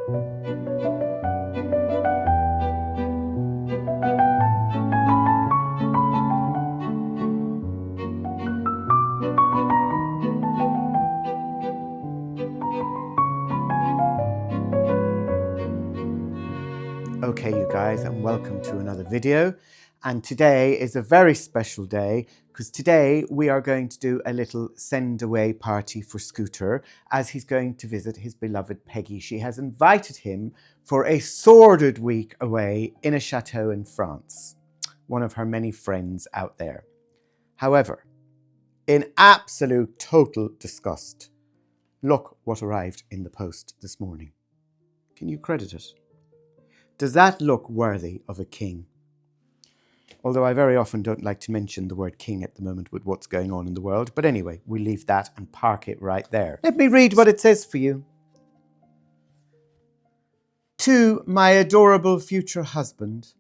Okay, you guys, and welcome to another video. And today is a very special day because today we are going to do a little send-away party for Scooter as he's going to visit his beloved Peggy. She has invited him for a sordid week away in a chateau in France, one of her many friends out there. However, in absolute total disgust, look what arrived in the post this morning. Can you credit it? Does that look worthy of a king? Although I very often don't like to mention the word king at the moment with what's going on in the world. But anyway, we leave that and park it right there. Let me read what it says for you. To my adorable future husband,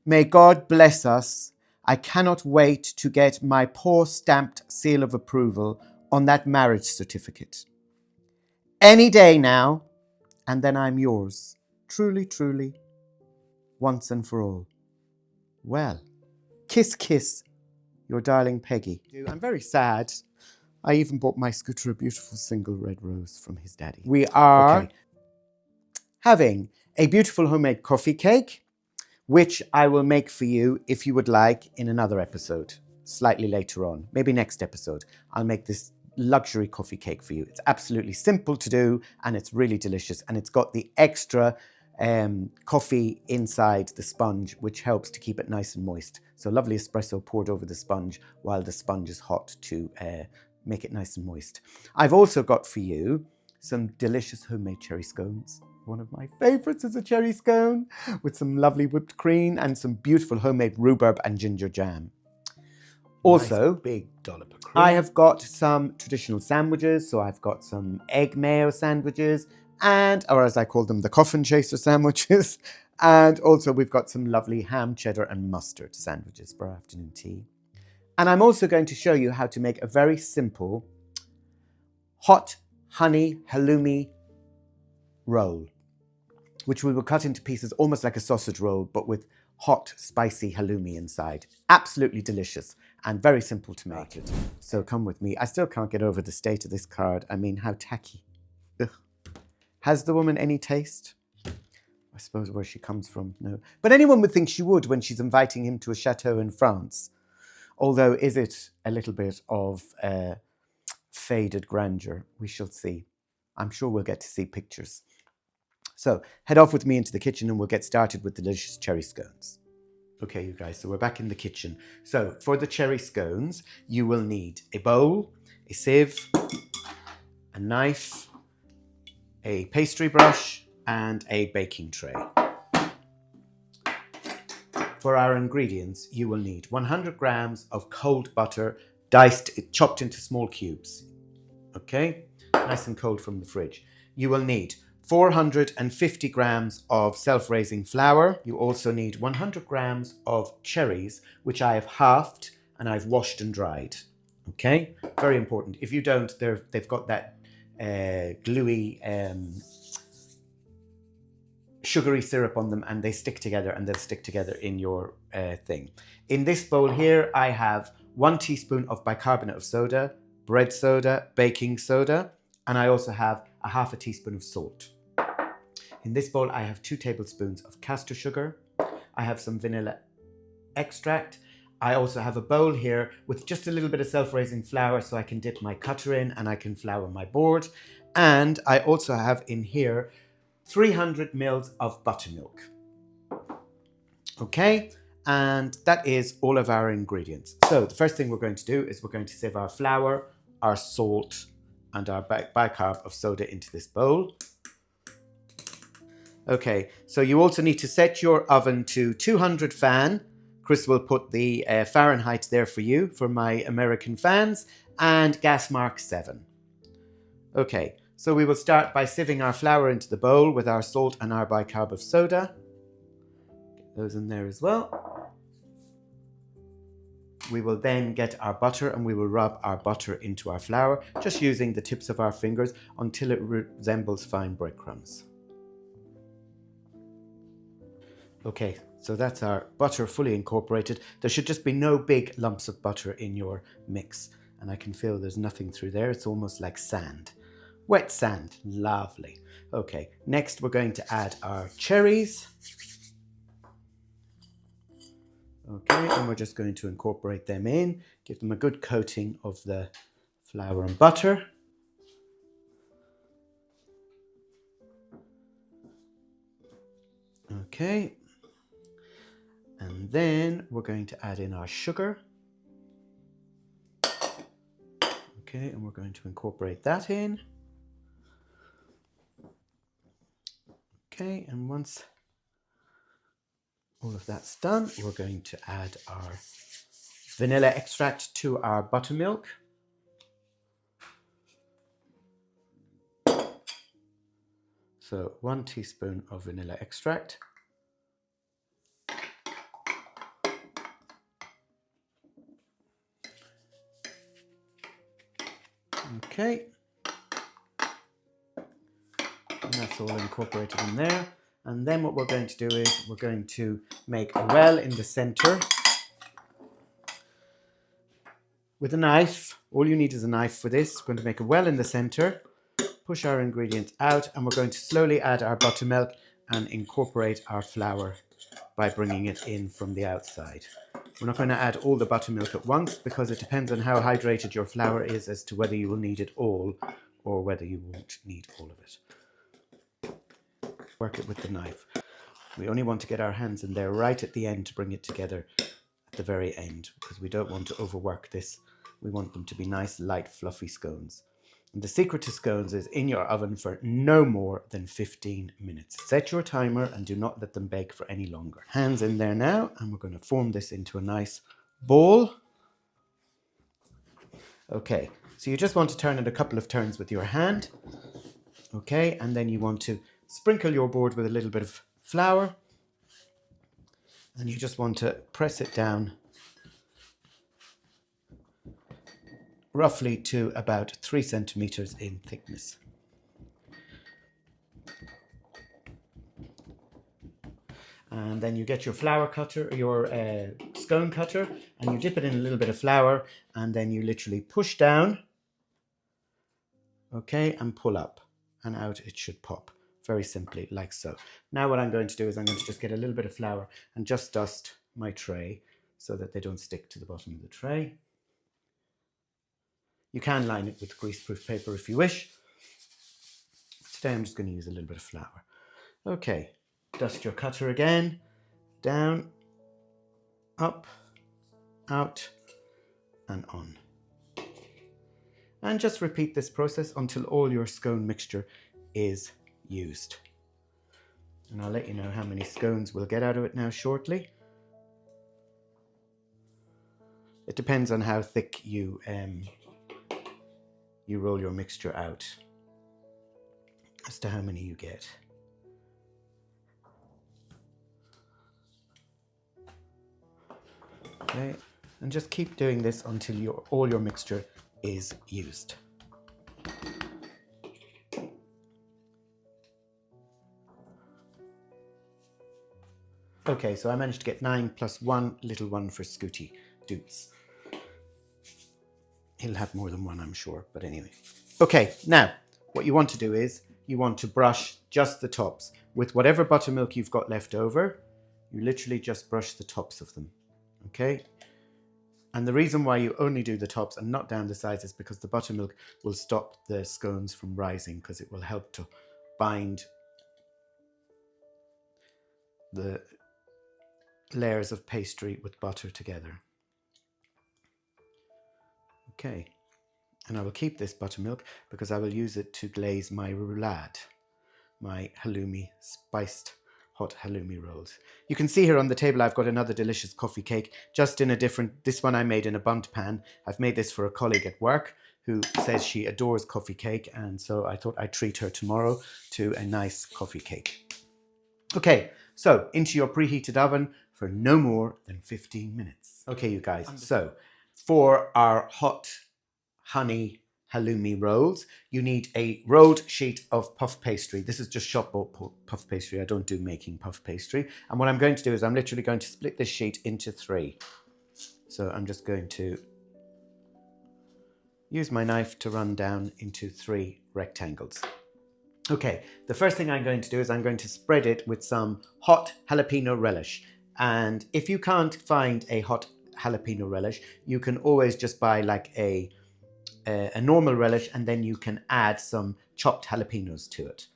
may God bless us. I cannot wait to get my poor stamped seal of approval on that marriage certificate. Any day now, and then I'm yours. Truly, truly, once and for all. Well, kiss, kiss, your darling Peggy. I'm very sad. I even bought my Scooter a beautiful single red rose from his daddy. We are having a beautiful homemade coffee cake, which I will make for you if you would like in another episode, slightly later on, maybe next episode. I'll make this luxury coffee cake for you. It's absolutely simple to do and it's really delicious, and it's got the extra coffee inside the sponge, which helps to keep it nice and moist. So lovely espresso poured over the sponge while the sponge is hot to make it nice and moist. I've also got for you some delicious homemade cherry scones. One of my favorites is a cherry scone with some lovely whipped cream and some beautiful homemade rhubarb and ginger jam. Also, nice big dollop of cream. I have got some traditional sandwiches. So I've got some egg mayo sandwiches, or as I call them, the coffin chaser sandwiches. And also we've got some lovely ham, cheddar and mustard sandwiches for our afternoon tea. And I'm also going to show you how to make a very simple hot honey halloumi roll, which we will cut into pieces almost like a sausage roll, but with hot, spicy halloumi inside. Absolutely delicious and very simple to make. So come with me. I still can't get over the state of this card. I mean, how tacky. Ugh. Has the woman any taste? I suppose where she comes from, no. But anyone would think she would when she's inviting him to a chateau in France. Although, is it a little bit of faded grandeur? We shall see. I'm sure we'll get to see pictures. So head off with me into the kitchen and we'll get started with the delicious cherry scones. Okay, you guys, so we're back in the kitchen. So for the cherry scones, you will need a bowl, a sieve, a knife, a pastry brush, and a baking tray. For our ingredients, you will need 100 grams of cold butter, chopped into small cubes. Okay, nice and cold from the fridge. You will need 450 grams of self-raising flour. You also need 100 grams of cherries, which I have halved and I've washed and dried. Okay, very important. If you don't, they've got that gluey sugary syrup on them, and they stick together, and they'll stick together in your thing. In this bowl here, I have 1 teaspoon of bicarbonate of soda, bread soda, baking soda, and I also have a half a teaspoon of salt. In this bowl, I have 2 tablespoons of castor sugar. I have some vanilla extract. I also have a bowl here with just a little bit of self-raising flour so I can dip my cutter in and I can flour my board. And I also have in here 300 mils of buttermilk. Okay, and that is all of our ingredients. So the first thing we're going to do is we're going to sieve our flour, our salt, and our bicarb of soda into this bowl. Okay, so you also need to set your oven to 200 fan. Chris will put the Fahrenheit there for you, for my American fans, and gas mark 7. Okay, so we will start by sieving our flour into the bowl with our salt and our bicarb of soda. Get those in there as well. we will then get our butter and we will rub our butter into our flour, just using the tips of our fingers until it resembles fine breadcrumbs. Okay, so that's our butter fully incorporated. There should just be no big lumps of butter in your mix. And I can feel there's nothing through there. It's almost like sand. Wet sand, lovely. Okay, next we're going to add our cherries. Okay, and we're just going to incorporate them in, give them a good coating of the flour and butter. Okay, and then we're going to add in our sugar. Okay, and we're going to incorporate that in. Okay, and once all of that's done, we're going to add our vanilla extract to our buttermilk. So 1 teaspoon of vanilla extract. Okay, and that's all incorporated in there. And then what we're going to do is we're going to make a well in the center with a knife. All you need is a knife for this. We're going to make a well in the center, push our ingredients out, and we're going to slowly add our buttermilk and incorporate our flour by bringing it in from the outside. We're not going to add all the buttermilk at once because it depends on how hydrated your flour is as to whether you will need it all or whether you won't need all of it. Work it with the knife. We only want to get our hands in there right at the end to bring it together at the very end because we don't want to overwork this. We want them to be nice, light, fluffy scones. And the secret to scones is in your oven for no more than 15 minutes. Set your timer and do not let them bake for any longer. Hands in there now, and we're going to form this into a nice ball. Okay, so you just want to turn it a couple of turns with your hand. Okay, and then you want to sprinkle your board with a little bit of flour. And you just want to press it down roughly to about 3 centimeters in thickness. And then you get your flour cutter, your scone cutter, and you dip it in a little bit of flour, and then you literally push down, okay, and pull up, and out it should pop, very simply, like so. Now what I'm going to do is I'm going to just get a little bit of flour and just dust my tray so that they don't stick to the bottom of the tray. You can line it with greaseproof paper if you wish. Today I'm just going to use a little bit of flour. Okay, dust your cutter again, down, up, out, and on. And just repeat this process until all your scone mixture is used. And I'll let you know how many scones we'll get out of it now shortly. It depends on how thick you roll your mixture out as to how many you get. Okay, and just keep doing this until all your mixture is used. Okay, so I managed to get 9 plus 1 little one for Scooty Doots. He'll have more than one, I'm sure, but anyway. Okay, now, what you want to do is, you want to brush just the tops. With whatever buttermilk you've got left over, you literally just brush the tops of them, okay? And the reason why you only do the tops and not down the sides is because the buttermilk will stop the scones from rising, because it will help to bind the layers of pastry with butter together. Okay, and I will keep this buttermilk because I will use it to glaze my roulade, my halloumi, spiced hot halloumi rolls. You can see here on the table I've got another delicious coffee cake, just in a different, this one I made in a bundt pan. I've made this for a colleague at work who says she adores coffee cake, and so I thought I'd treat her tomorrow to a nice coffee cake. Okay, so into your preheated oven for no more than 15 minutes. Okay, you guys, so for our hot honey halloumi rolls, you need a rolled sheet of puff pastry. This is just shop bought puff pastry. I don't do making puff pastry. And what I'm going to do is I'm literally going to split this sheet into 3. So I'm just going to use my knife to run down into 3 rectangles. Okay, the first thing I'm going to do is I'm going to spread it with some hot jalapeno relish. And if you can't find a hot jalapeno relish, you can always just buy like a normal relish, and then you can add some chopped jalapenos to it.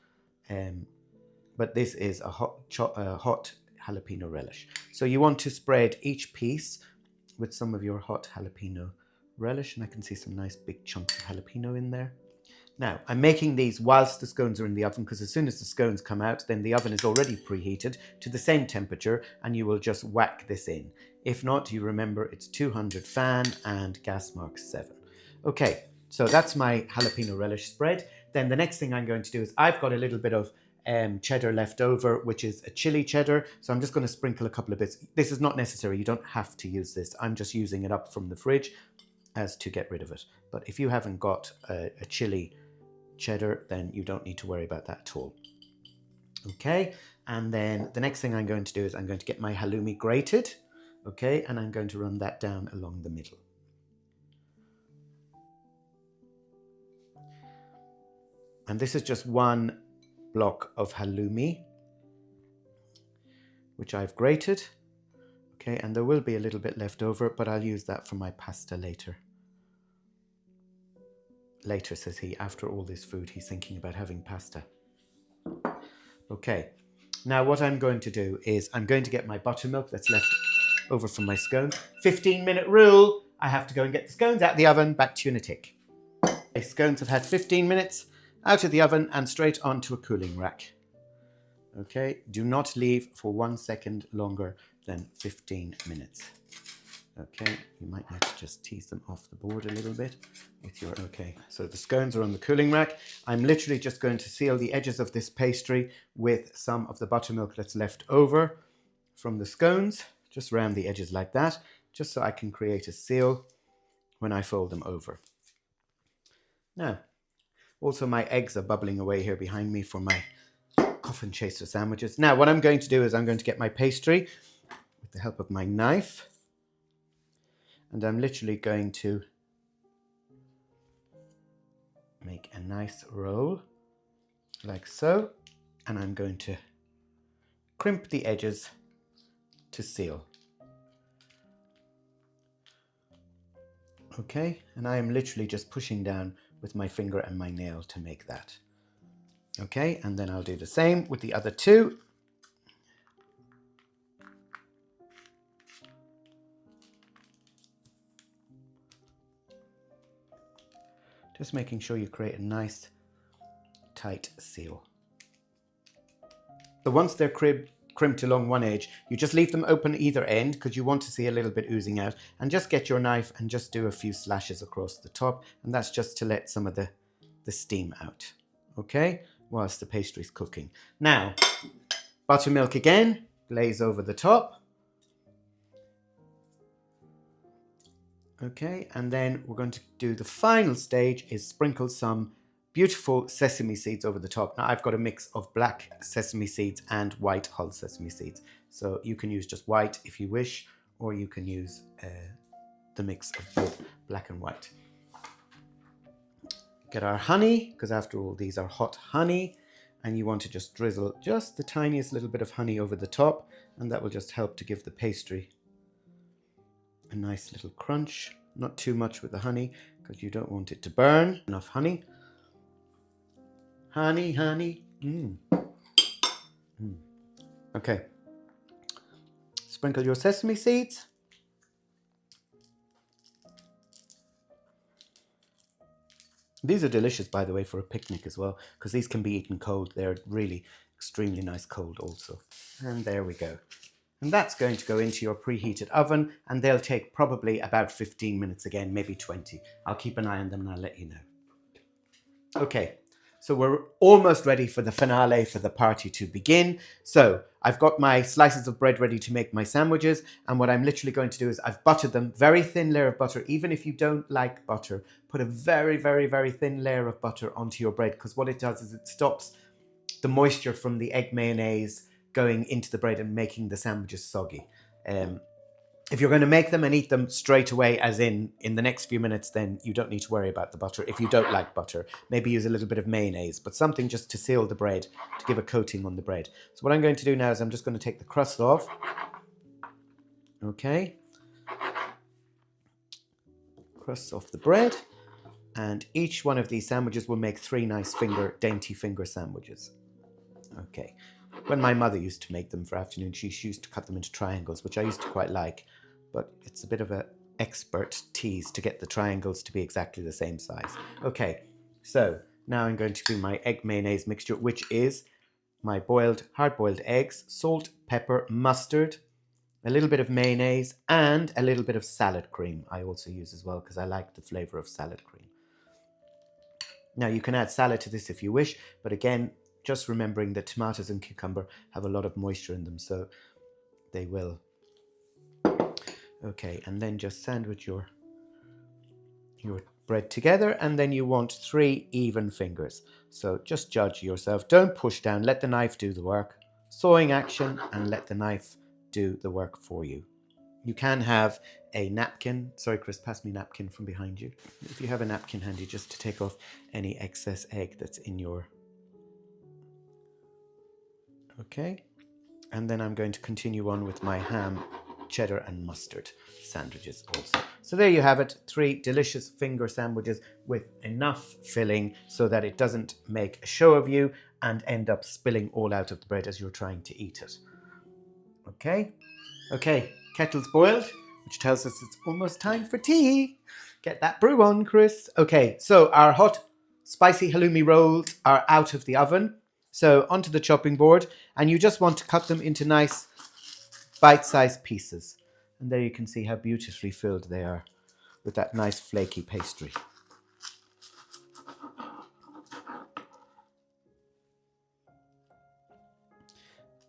But this is a hot jalapeno relish. So you want to spread each piece with some of your hot jalapeno relish, and I can see some nice big chunks of jalapeno in there. Now, I'm making these whilst the scones are in the oven, because as soon as the scones come out, then the oven is already preheated to the same temperature, and you will just whack this in. If not, you remember it's 200 fan and gas mark 7. Okay, so that's my jalapeno relish spread. Then the next thing I'm going to do is I've got a little bit of cheddar left over, which is a chili cheddar. So I'm just going to sprinkle a couple of bits. This is not necessary. You don't have to use this. I'm just using it up from the fridge as to get rid of it. But if you haven't got a chili cheddar, then you don't need to worry about that at all. Okay, and then the next thing I'm going to do is I'm going to get my halloumi grated. Okay, and I'm going to run that down along the middle. And this is just 1 block of halloumi, which I've grated. Okay, and there will be a little bit left over, but I'll use that for my pasta later. Later, says he. After all this food, he's thinking about having pasta. Okay, now what I'm going to do is I'm going to get my buttermilk that's left over from my scones. 15-minute rule. I have to go and get the scones out of the oven. Back to you in a tick. Okay, scones have had 15 minutes out of the oven and straight onto a cooling rack. Okay, do not leave for 1 second longer than 15 minutes. Okay, you might need to just tease them off the board a little bit with your... Okay, so the scones are on the cooling rack. I'm literally just going to seal the edges of this pastry with some of the buttermilk that's left over from the scones, just around the edges like that, just so I can create a seal when I fold them over. Now, also my eggs are bubbling away here behind me for my coffin chaser sandwiches. Now, what I'm going to do is I'm going to get my pastry with the help of my knife. And I'm literally going to make a nice roll, like so. And I'm going to crimp the edges to seal. Okay, and I am literally just pushing down with my finger and my nail to make that. Okay, and then I'll do the same with the other 2. Just making sure you create a nice tight seal. So once they're crimped along one edge, you just leave them open either end because you want to see a little bit oozing out, and just get your knife and just do a few slashes across the top, and that's just to let some of the steam out, okay, whilst the pastry's cooking. Now, buttermilk again, glaze over the top. Okay, and then we're going to do the final stage is sprinkle some beautiful sesame seeds over the top. Now I've got a mix of black sesame seeds and white hull sesame seeds. So you can use just white if you wish, or you can use the mix of both black and white. Get our honey, because after all these are hot honey, and you want to just drizzle just the tiniest little bit of honey over the top, and that will just help to give the pastry a nice little crunch. Not too much with the honey because you don't want it to burn. Enough honey. Honey, honey. Okay. Sprinkle your sesame seeds. These are delicious, by the way, for a picnic as well, because these can be eaten cold. They're really extremely nice cold also. And there we go. And that's going to go into your preheated oven, and they'll take probably about 15 minutes again, maybe 20. I'll keep an eye on them and I'll let you know. Okay, So we're almost ready for the finale, for the party to begin. So I've got my slices of bread ready to make my sandwiches. And what I'm literally going to do is I've buttered them, very thin layer of butter. Even if you don't like butter, put a very, very, very thin layer of butter onto your bread, because what it does is it stops the moisture from the egg mayonnaise going into the bread and making the sandwiches soggy. If you're going to make them and eat them straight away, as in the next few minutes, then you don't need to worry about the butter. If you don't like butter, maybe use a little bit of mayonnaise, but something just to seal the bread, to give a coating on the bread. So what I'm going to do now is I'm just going to take the crust off. Okay. Crust off the bread. And each one of these sandwiches will make 3 nice dainty finger sandwiches. Okay. When my mother used to make them for afternoon, she used to cut them into triangles, which I used to quite like. But it's a bit of an expert tease to get the triangles to be exactly the same size. Okay, so now I'm going to do my egg mayonnaise mixture, which is my hard-boiled eggs, salt, pepper, mustard, a little bit of mayonnaise, and a little bit of salad cream I also use as well, because I like the flavour of salad cream. Now you can add salad to this if you wish, but again, just remembering that tomatoes and cucumber have a lot of moisture in them, so they will. Okay, and then just sandwich your bread together, and then you want 3 even fingers. So just judge yourself. Don't push down. Let the knife do the work. Sawing action, and let the knife do the work for you. You can have a napkin. Sorry, Chris, pass me a napkin from behind you. If you have a napkin handy, just to take off any excess egg that's in your... Okay, and then I'm going to continue on with my ham, cheddar and mustard sandwiches also. So there you have it, 3 delicious finger sandwiches with enough filling so that it doesn't make a show of you and end up spilling all out of the bread as you're trying to eat it. Okay, kettle's boiled, which tells us it's almost time for tea. Get that brew on, Chris. Okay, so our hot, spicy halloumi rolls are out of the oven. So onto the chopping board, and you just want to cut them into nice bite-sized pieces. And there you can see how beautifully filled they are with that nice flaky pastry.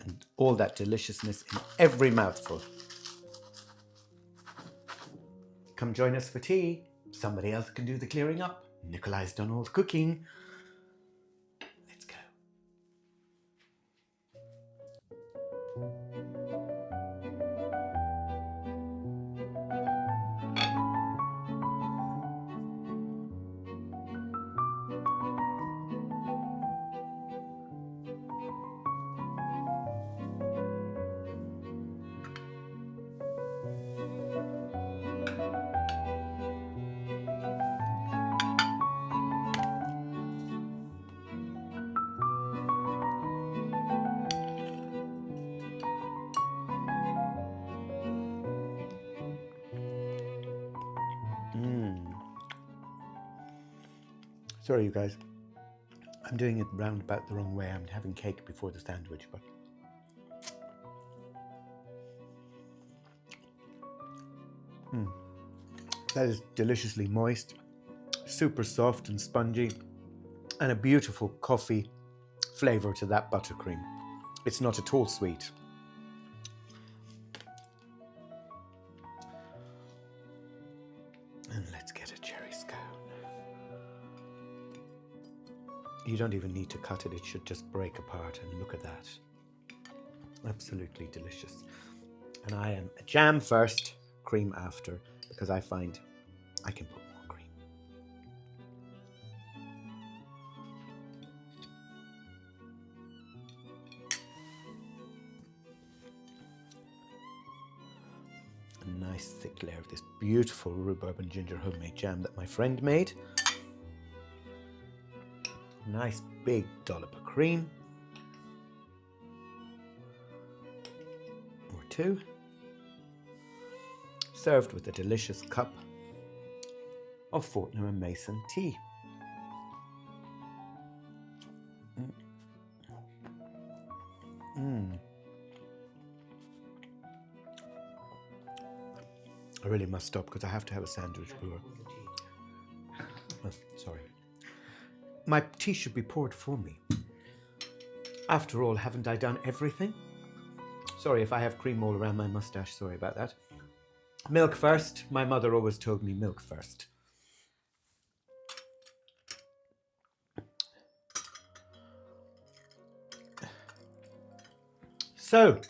And all that deliciousness in every mouthful. Come join us for tea. Somebody else can do the clearing up. Nikolai's done all the cooking. Let's go. Sorry, you guys. I'm doing it round about the wrong way. I'm having cake before the sandwich, but... That is deliciously moist, super soft and spongy, and a beautiful coffee flavour to that buttercream. It's not at all sweet. And let's get a cherry scone. You don't even need to cut it, it should just break apart, and look at that. Absolutely delicious. And I am a jam first, cream after, because I find I can put more cream. A nice thick layer of this beautiful rhubarb and ginger homemade jam that my friend made. Nice big dollop of cream. Or 2. Served with a delicious cup of Fortnum & Mason tea. I really must stop because I have to have a sandwich brewer. Oh, sorry. My tea should be poured for me. After all, haven't I done everything? Sorry if I have cream all around my mustache, sorry about that. Milk first. My mother always told me milk first. So,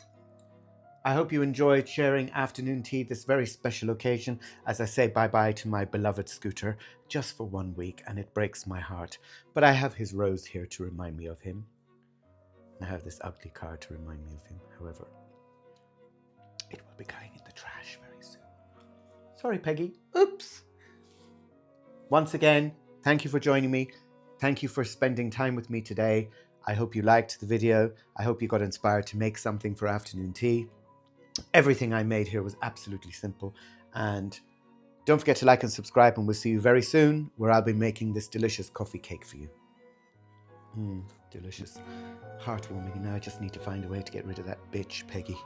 I hope you enjoyed sharing afternoon tea this very special occasion as I say bye-bye to my beloved Scooter just for 1 week, and it breaks my heart. But I have his rose here to remind me of him. I have this ugly card to remind me of him, however. It will be going in the trash very soon. Sorry, Peggy. Oops. Once again, thank you for joining me. Thank you for spending time with me today. I hope you liked the video. I hope you got inspired to make something for afternoon tea. Everything I made here was absolutely simple. And don't forget to like and subscribe, and we'll see you very soon where I'll be making this delicious coffee cake for you. Delicious. Heartwarming. Now I just need to find a way to get rid of that bitch, Peggy.